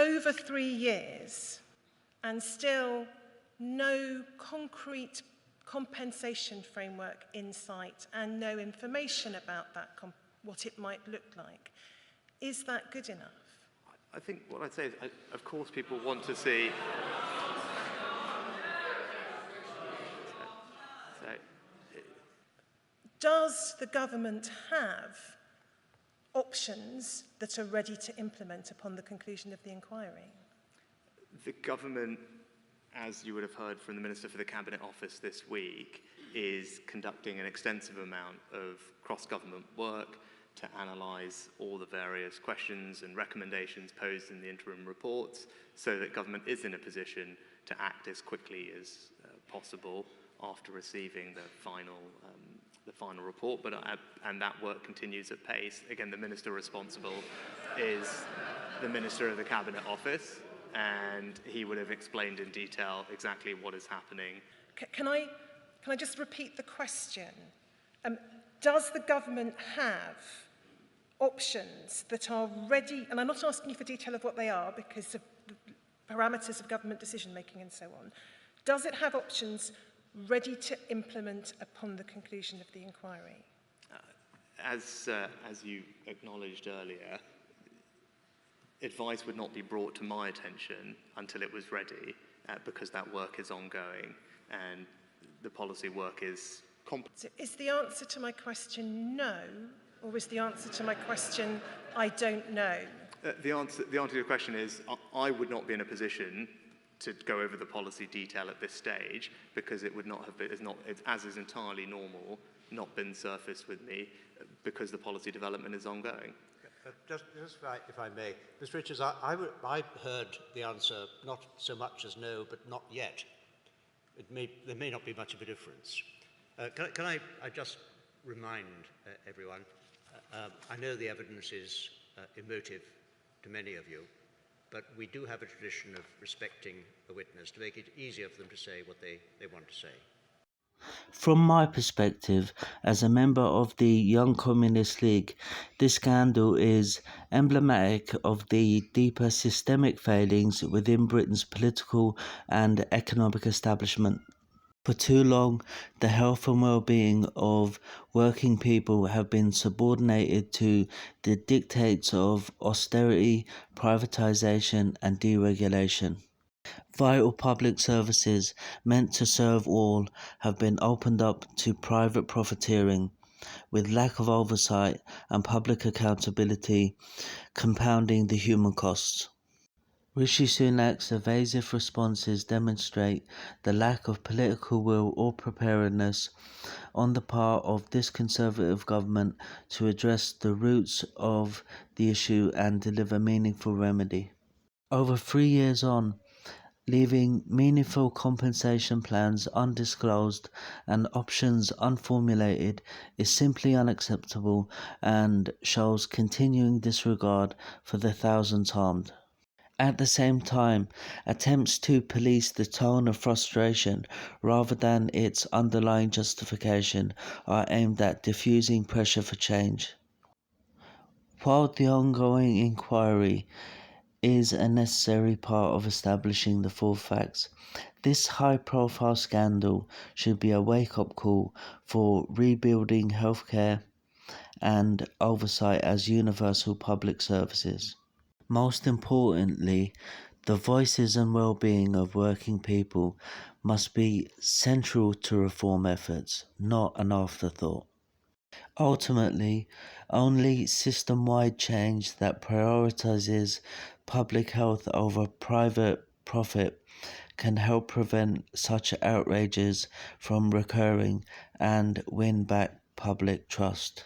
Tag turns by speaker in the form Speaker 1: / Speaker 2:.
Speaker 1: over 3 years and still no concrete compensation framework in sight and no information about that, what it might look like. Is that good enough?
Speaker 2: I think what I'd say is, of course, people want to see...
Speaker 1: Does the government have options that are ready to implement upon the conclusion of the inquiry?
Speaker 2: The government, as you would have heard from the Minister for the Cabinet Office this week, is conducting an extensive amount of cross-government work to analyse all the various questions and recommendations posed in the interim reports so that government is in a position to act as quickly as possible after receiving the final report, and that work continues at pace. Again, the minister responsible is the Minister of the Cabinet Office, and he would have explained in detail exactly what is happening.
Speaker 1: Can I just repeat the question? Does the government have options that are ready, and I'm not asking you for detail of what they are because of the parameters of government decision making and so on, does it have options ready to implement upon the conclusion of the inquiry?
Speaker 2: As you acknowledged earlier, advice would not be brought to my attention until it was ready, because that work is ongoing and the policy work is
Speaker 1: So is the answer to my question no, or is the answer to my question I don't know?
Speaker 2: The answer to your question is I would not be in a position to go over the policy detail at this stage, because it would not have been, as is entirely normal, not been surfaced with me, because the policy development is ongoing.
Speaker 3: Just if I may, Mr. Richards, I heard the answer not so much as no, but not yet. There may not be much of a difference. Can I just remind everyone, I know the evidence is emotive to many of you, but we do have a tradition of respecting a witness to make it easier for them to say what they want to say.
Speaker 4: From my perspective, as a member of the Young Communist League, this scandal is emblematic of the deeper systemic failings within Britain's political and economic establishment. For too long, the health and well-being of working people have been subordinated to the dictates of austerity, privatization and deregulation. Vital public services meant to serve all have been opened up to private profiteering, with lack of oversight and public accountability compounding the human costs. Rishi Sunak's evasive responses demonstrate the lack of political will or preparedness on the part of this Conservative government to address the roots of the issue and deliver meaningful remedy. Over 3 years on, leaving meaningful compensation plans undisclosed and options unformulated is simply unacceptable and shows continuing disregard for the thousands harmed. At the same time, attempts to police the tone of frustration rather than its underlying justification are aimed at diffusing pressure for change. While the ongoing inquiry is a necessary part of establishing the full facts, this high-profile scandal should be a wake-up call for rebuilding healthcare and oversight as universal public services. Most importantly, the voices and well-being of working people must be central to reform efforts, not an afterthought. Ultimately, only system-wide change that prioritizes public health over private profit can help prevent such outrages from recurring and win back public trust.